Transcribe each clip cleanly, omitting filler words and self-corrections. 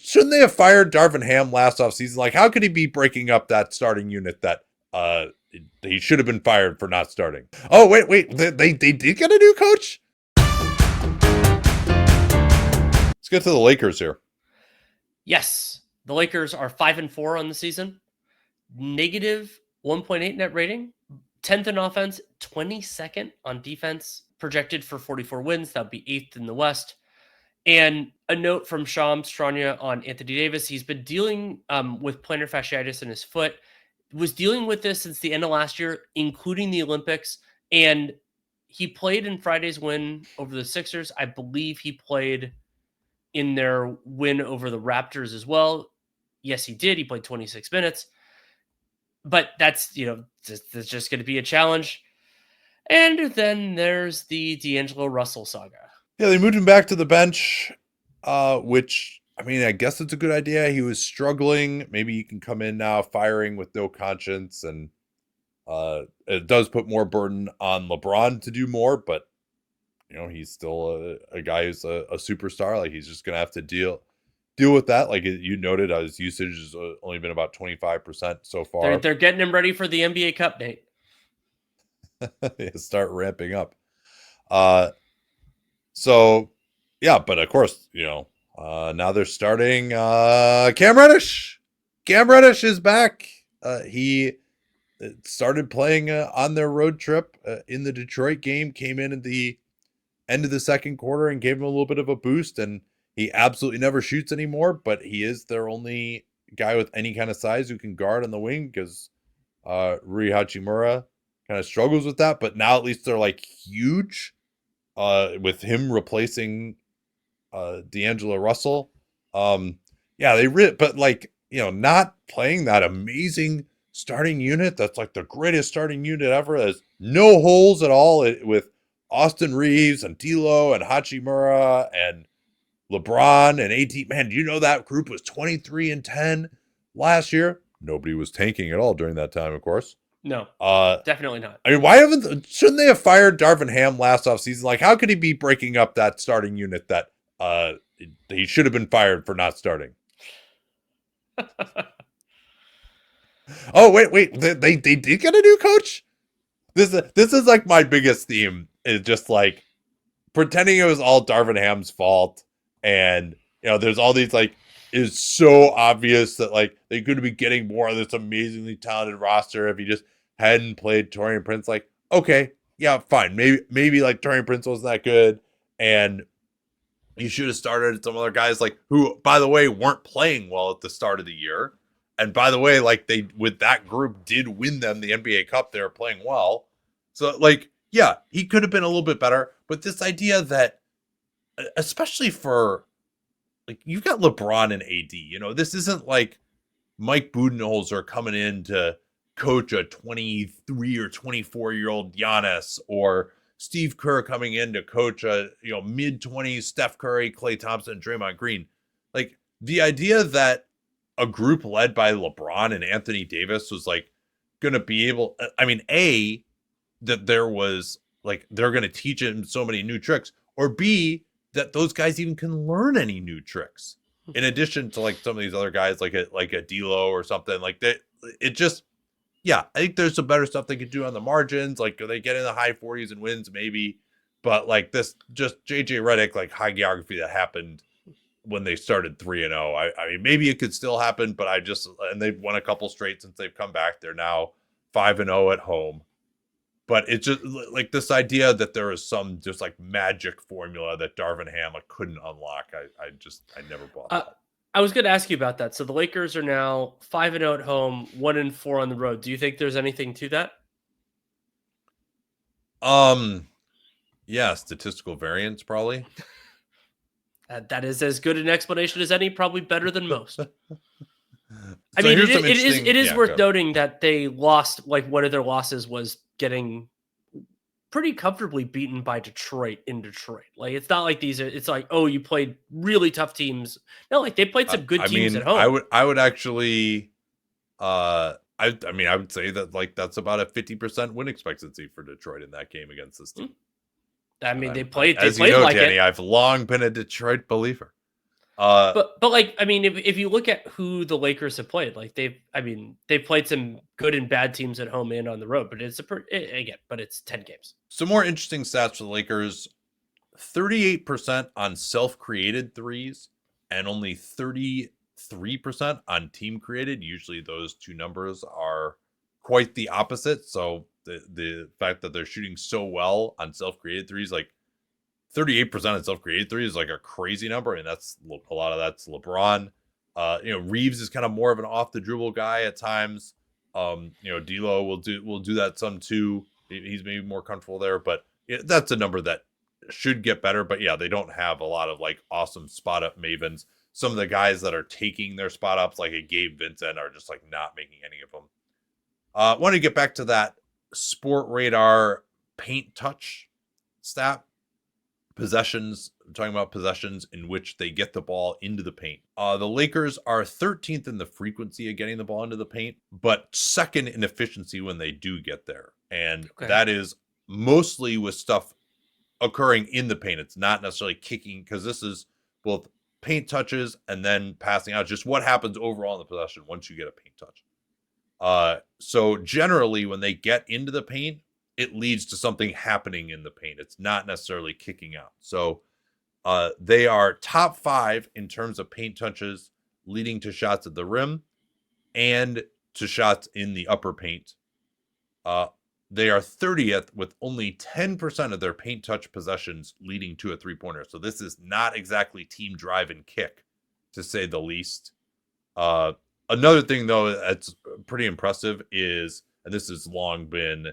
Shouldn't they have fired Darvin Ham last offseason? Like, how could he be breaking up that starting unit that he should have been fired for not starting? Oh, wait. They did get a new coach? Let's get to the Lakers here. Yes. The Lakers are 5-4 on the season. Negative 1.8 net rating. 10th in offense, 22nd on defense. Projected for 44 wins. That would be 8th in the West. And a note from Shams Charania on Anthony Davis. He's been dealing with plantar fasciitis in his foot. Was dealing with this since the end of last year, including the Olympics. And he played in Friday's win over the Sixers. I believe he played in their win over the Raptors as well. Yes, he did. He played 26 minutes. But that's just going to be a challenge. And then there's the D'Angelo Russell saga. Yeah, they moved him back to the bench, which, I mean, I guess it's a good idea. He was struggling. Maybe he can come in now firing with no conscience. And it does put more burden on LeBron to do more. But, he's still a guy who's a superstar. Like, he's just going to have to deal with that. Like you noted, his usage has only been about 25% so far. They're getting him ready for the NBA Cup, Nate. Start ramping up. So, yeah, but of course, now they're starting Cam Reddish. Cam Reddish is back. He started playing on their road trip in the Detroit game, came in at the end of the second quarter and gave him a little bit of a boost, and he absolutely never shoots anymore, but he is their only guy with any kind of size who can guard on the wing because Rui Hachimura kind of struggles with that. But now at least they're like huge with him replacing D'Angelo Russell. But like, not playing that amazing starting unit that's like the greatest starting unit ever. There's no holes at all with Austin Reeves and D'Lo and Hachimura and LeBron and AD. Man, do you know that group was 23-10 last year? Nobody was tanking at all during that time, of course. No, definitely not. I mean, shouldn't they have fired Darvin Ham last offseason? Like, how could he be breaking up that starting unit that he should have been fired for not starting? Oh, wait. They did get a new coach? This is like my biggest theme, is just like pretending it was all Darvin Ham's fault. And, there's all these, like, it's so obvious that, like, they could be getting more of this amazingly talented roster if he just hadn't played Taurean Prince. Like, okay, yeah, fine. Maybe like, Taurean Prince wasn't that good. And you should have started some other guys, like, who, by the way, weren't playing well at the start of the year. And by the way, like, they, with that group, did win them the NBA Cup. They were playing well. So, like, yeah, he could have been a little bit better. But this idea that, especially for, like, you've got LeBron and AD, this isn't like Mike Budenholzer coming in to coach a 23 or 24-year-old Giannis, or Steve Kerr coming in to coach a, mid-20s Steph Curry, Klay Thompson, Draymond Green. Like, the idea that a group led by LeBron and Anthony Davis was, like, going to be able, I mean, A, that there was, like, they're going to teach him so many new tricks, or B, that those guys even can learn any new tricks in addition to, like, some of these other guys, like a D'Lo or something like that. It just, yeah, I think there's some better stuff they could do on the margins. Like, they get in the high 40s and wins maybe, but like this, just JJ Redick, like, high geography that happened when they started 3-0. I mean, maybe it could still happen, but and they've won a couple straight since they've come back. They're now 5-0 at home. But it's just like this idea that there is some just like magic formula that Darvin Ham couldn't unlock. I never bought that. I was going to ask you about that. So the Lakers are now 5-0 at home, 1-4 on the road. Do you think there's anything to that? Yeah, statistical variance probably. That is as good an explanation as any, probably better than most. I So mean, here's it some is interesting- worth noting that they lost, like, one of their losses was getting pretty comfortably beaten by Detroit in Detroit. Like, it's not like it's like, oh, you played really tough teams. No, like, they played some good teams at home. I would actually, I would say that, like, that's about a 50% win expectancy for Detroit in that game against this team. I mean, they played as you know, like Danny, it. I've long been a Detroit believer. But like, I mean, if you look at who the Lakers have played, like they've played some good and bad teams at home and on the road, but it's 10 games. Some more interesting stats for the Lakers: 38% on self-created threes and only 33% on team created. Usually those two numbers are quite the opposite. So the fact that they're shooting so well on self-created threes, like 38% on self-created threes is like a crazy number. And that's a lot of that's LeBron. Reeves is kind of more of an off the dribble guy at times. D'Lo will do that some too. He's maybe more comfortable there, but that's a number that should get better. But yeah, they don't have a lot of like awesome spot up mavens. Some of the guys that are taking their spot ups, like a Gabe Vincent, are just like not making any of them. Want to get back to that Sport Radar paint touch stat. Possessions, I'm talking about possessions in which they get the ball into the paint. The Lakers are 13th in the frequency of getting the ball into the paint, but second in efficiency when they do get there. And that is mostly with stuff occurring in the paint. It's not necessarily kicking, because this is both paint touches and then passing out. Just what happens overall in the possession once you get a paint touch. So generally, when they get into the paint, it leads to something happening in the paint. It's not necessarily kicking out. So they are top 5 in terms of paint touches leading to shots at the rim and to shots in the upper paint. They are 30th with only 10% of their paint touch possessions leading to a three-pointer. So this is not exactly team drive and kick, to say the least. Another thing, though, that's pretty impressive is, and this has long been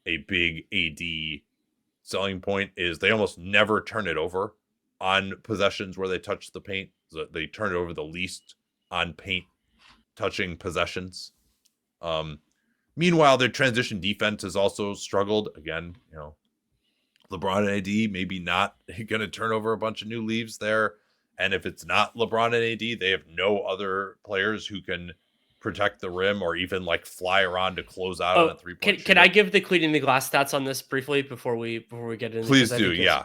a big AD selling point, is they almost never turn it over on possessions where they touch the paint. So they turn it over the least on paint touching possessions. Meanwhile, their transition defense has also struggled. Again, LeBron and AD maybe not going to turn over a bunch of new leaves there. And if it's not LeBron and AD, they have no other players who can protect the rim or even like fly around to close out on a three-point. Can I give the cleaning the glass stats on this briefly before we get into? Please do. Yeah.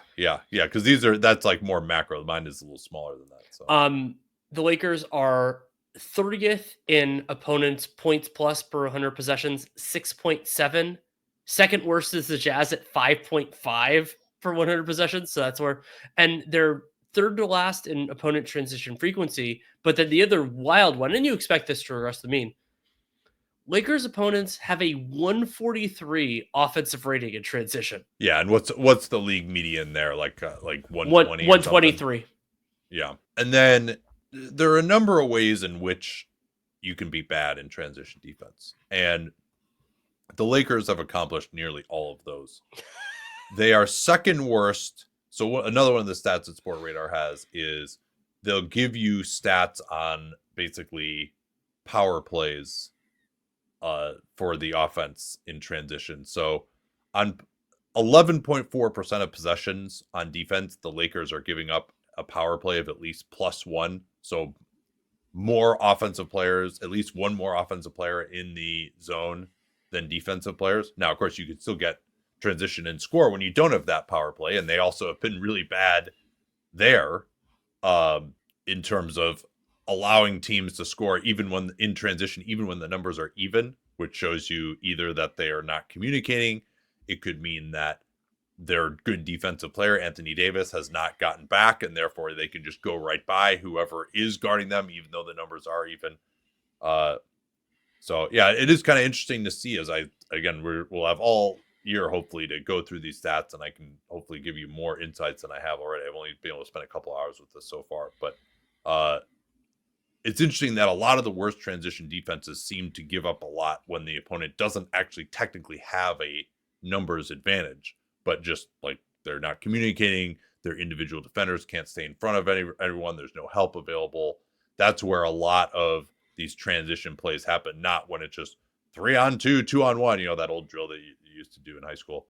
Because that's like more macro. Mine is a little smaller than that. So the Lakers are 30th in opponents' points plus per 100 possessions, 6.7. Second worst is the Jazz at 5.5 per 100 possessions. So that's where, and they're third to last in opponent transition frequency. But then the other wild one, and you expect this to regress the mean, Lakers opponents have a 143 offensive rating in transition. Yeah, and what's the league median there? Like 120, 123. Yeah, and then there are a number of ways in which you can be bad in transition defense, and the Lakers have accomplished nearly all of those. They are second worst. So another one of the stats that Sport Radar has is they'll give you stats on basically power plays for the offense in transition. So on 11.4% of possessions on defense, the Lakers are giving up a power play of at least +1. So more offensive players, at least one more offensive player in the zone than defensive players. Now, of course, you can still get transition and score when you don't have that power play, and they also have been really bad there in terms of allowing teams to score even when in transition, even when the numbers are even, which shows you either that they are not communicating. It could mean that their good defensive player, Anthony Davis, has not gotten back, and therefore they can just go right by whoever is guarding them, even though the numbers are even. So yeah, it is kind of interesting to see, as we'll have all year hopefully to go through these stats, and I can hopefully give you more insights than I have already. I've only been able to spend a couple hours with this so far, but it's interesting that a lot of the worst transition defenses seem to give up a lot when the opponent doesn't actually technically have a numbers advantage, but just like they're not communicating, their individual defenders can't stay in front of everyone, there's no help available. That's where a lot of these transition plays happen, not when it's just 3-on-2, 2-on-1, that old drill that you used to do in high school.